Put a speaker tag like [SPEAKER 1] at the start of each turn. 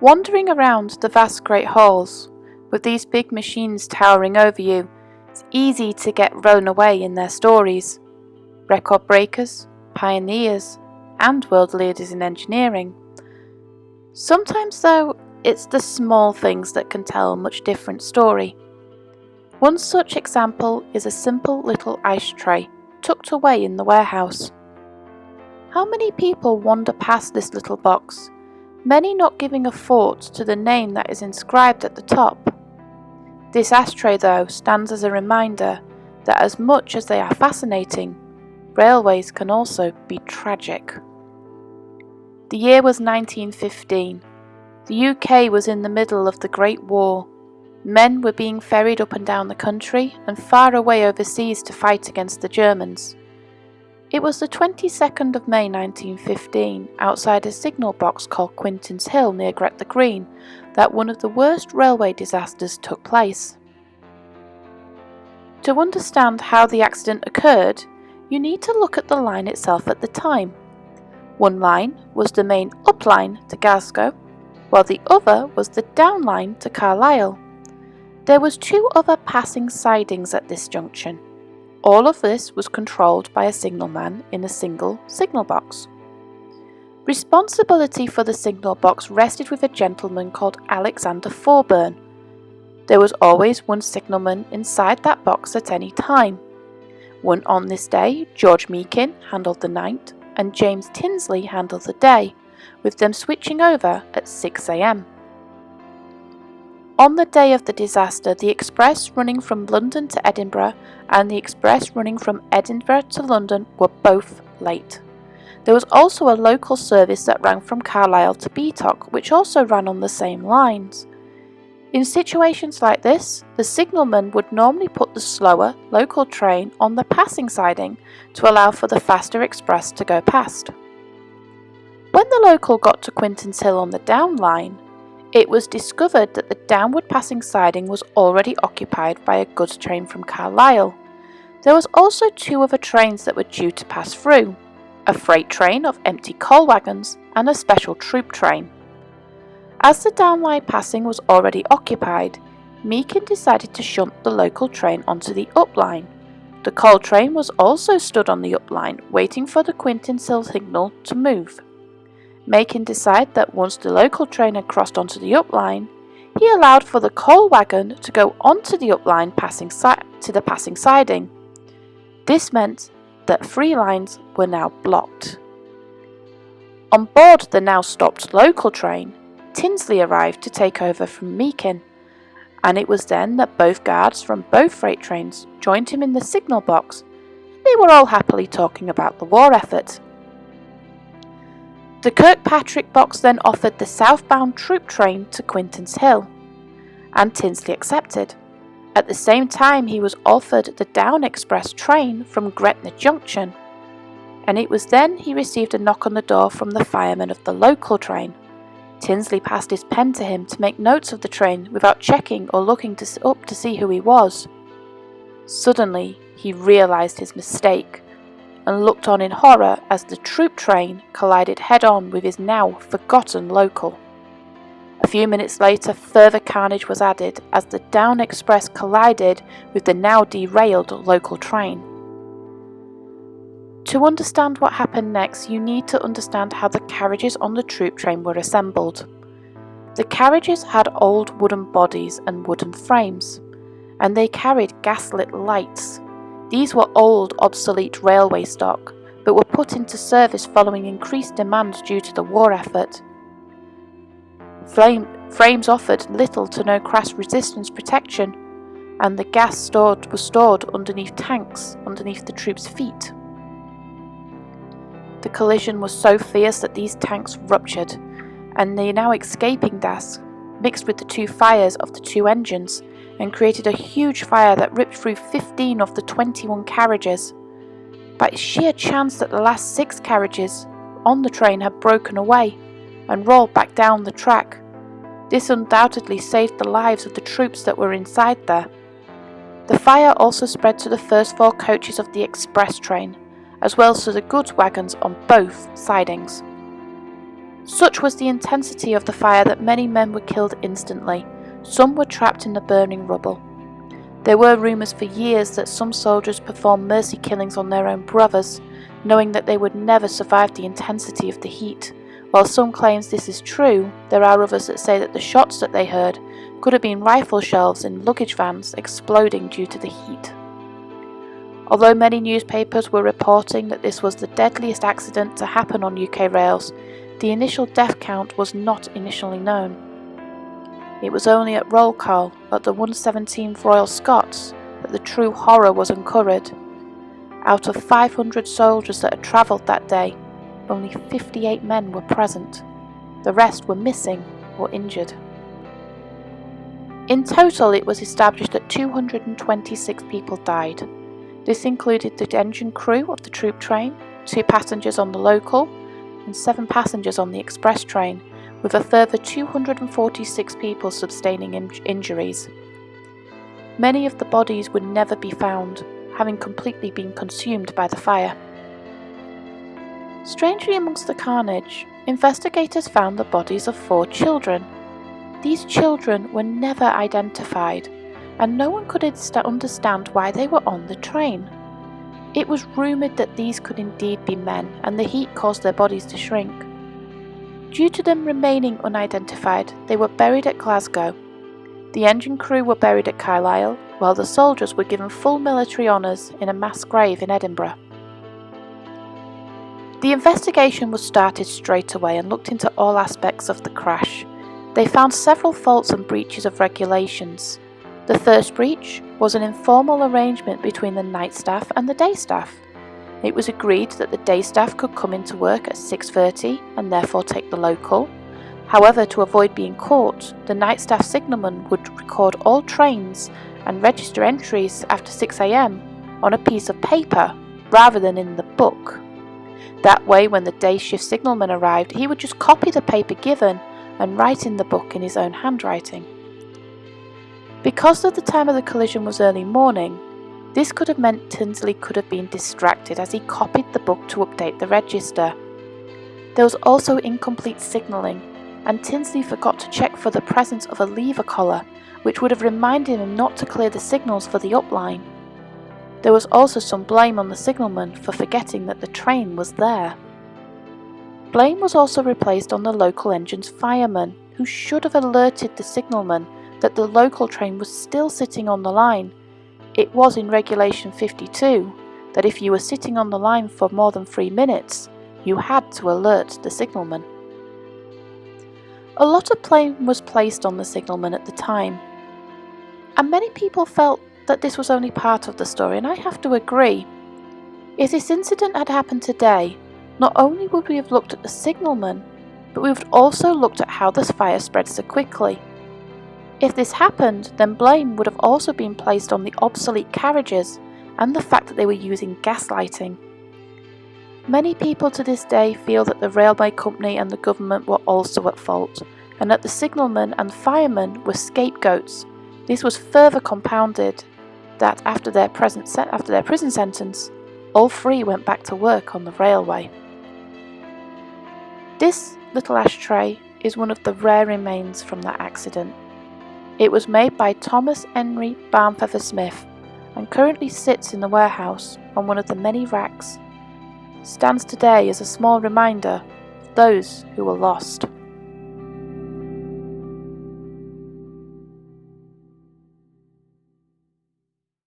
[SPEAKER 1] Wandering around the vast great halls, with these big machines towering over you, it's easy to get blown away in their stories. Record breakers, pioneers, and world leaders in engineering. Sometimes, though, it's the small things that can tell a much different story. One such example is a simple little ashtray tucked away in the warehouse. How many people wander past this little box, many not giving a thought to the name that is inscribed at the top? This ashtray, though, stands as a reminder that as much as they are fascinating, railways can also be tragic. The year was 1915. The UK was in the middle of the Great War. Men were being ferried up and down the country and far away overseas to fight against the Germans. It was the 22nd of May 1915, outside a signal box called Quintinshill near Gretna Green, that one of the worst railway disasters took place. To understand how the accident occurred, you need to look at the line itself at the time. One line was the main up line to Glasgow, while the other was the down line to Carlisle. There was 2 other passing sidings at this junction. All of this was controlled by a signalman in a single signal box. Responsibility for the signal box rested with a gentleman called Alexander Thorburn. There was always one signalman inside that box at any time. On this day, George Meakin handled the night and James Tinsley handled the day, with them switching over at 6 a.m. On the day of the disaster, the express running from London to Edinburgh and the express running from Edinburgh to London were both late. There was also a local service that ran from Carlisle to Beatock, which also ran on the same lines. In situations like this, the signalman would normally put the slower local train on the passing siding to allow for the faster express to go past. When the local got to Quintinshill on the down line, it was discovered that the downward passing siding was already occupied by a goods train from Carlisle. There was also 2 other trains that were due to pass through, a freight train of empty coal wagons and a special troop train. As the downline passing was already occupied, Meakin decided to shunt the local train onto the up line. The coal train was also stood on the up line, waiting for the Quintinshill signal to move. Meakin decided that once the local train had crossed onto the up line, he allowed for the coal wagon to go onto the up line to the passing siding. This meant that 3 lines were now blocked. On board the now stopped local train, Tinsley arrived to take over from Meakin, and it was then that both guards from both freight trains joined him in the signal box. They were all happily talking about the war effort. The Kirkpatrick box then offered the southbound troop train to Quintinshill, and Tinsley accepted. At the same time, he was offered the down express train from Gretna Junction, and it was then he received a knock on the door from the fireman of the local train. Tinsley passed his pen to him to make notes of the train without checking or looking up to see who he was. Suddenly, he realised his mistake and looked on in horror as the troop train collided head-on with his now forgotten local. A few minutes later, further carnage was added as the down express collided with the now derailed local train. To understand what happened next, you need to understand how the carriages on the troop train were assembled. The carriages had old wooden bodies and wooden frames, and they carried gaslit lights. These were old, obsolete railway stock, but were put into service following increased demand due to the war effort. Frames offered little to no crash resistance protection, and the gas was stored underneath tanks underneath the troops' feet. The collision was so fierce that these tanks ruptured, and the now escaping gas mixed with the 2 fires of the 2 engines and created a huge fire that ripped through 15 of the 21 carriages. By sheer chance that the last 6 carriages on the train had broken away and rolled back down the track. This undoubtedly saved the lives of the troops that were inside there. The fire also spread to the first 4 coaches of the express train, as well as to the goods wagons on both sidings. Such was the intensity of the fire that many men were killed instantly. Some were trapped in the burning rubble. There were rumours for years that some soldiers performed mercy killings on their own brothers, knowing that they would never survive the intensity of the heat. While some claims this is true, there are others that say that the shots that they heard could have been rifle shells in luggage vans exploding due to the heat. Although many newspapers were reporting that this was the deadliest accident to happen on UK rails, the initial death count was not initially known. It was only at roll call at the 117th Royal Scots that the true horror was uncovered. Out of 500 soldiers that had travelled that day, only 58 men were present. The rest were missing or injured. In total, it was established that 226 people died. This included the engine crew of the troop train, 2 passengers on the local, and 7 passengers on the express train, with a further 246 people sustaining injuries. Many of the bodies would never be found, having completely been consumed by the fire. Strangely amongst the carnage, investigators found the bodies of 4 children. These children were never identified, and no one could understand why they were on the train. It was rumoured that these could indeed be men, and the heat caused their bodies to shrink. Due to them remaining unidentified, they were buried at Glasgow. The engine crew were buried at Carlisle, while the soldiers were given full military honours in a mass grave in Edinburgh. The investigation was started straight away and looked into all aspects of the crash. They found several faults and breaches of regulations. The first breach was an informal arrangement between the night staff and the day staff. It was agreed that the day staff could come into work at 6:30 and therefore take the local. However, to avoid being caught, the night staff signalman would record all trains and register entries after 6 a.m. on a piece of paper rather than in the book. That way, when the day shift signalman arrived, he would just copy the paper given and write in the book in his own handwriting. Because of the time of the collision was early morning, this could have meant Tinsley could have been distracted as he copied the book to update the register. There was also incomplete signalling, and Tinsley forgot to check for the presence of a lever collar, which would have reminded him not to clear the signals for the upline. There was also some blame on the signalman for forgetting that the train was there. Blame was also replaced on the local engine's fireman, who should have alerted the signalman that the local train was still sitting on the line. It was in Regulation 52 that if you were sitting on the line for more than 3 minutes, you had to alert the signalman. A lot of blame was placed on the signalman at the time, and many people felt that this was only part of the story, and I have to agree. If this incident had happened today, not only would we have looked at the signalman, but we would also looked at how this fire spread so quickly. If this happened, then blame would have also been placed on the obsolete carriages and the fact that they were using gas lighting. Many people to this day feel that the railway company and the government were also at fault, and that the signalman and fireman were scapegoats. This was further compounded that after their prison sentence, all 3 went back to work on the railway. This little ashtray is one of the rare remains from that accident. It was made by Thomas Henry Barnfeather Smith and currently sits in the warehouse on one of the many racks. Stands today as a small reminder of those who were lost.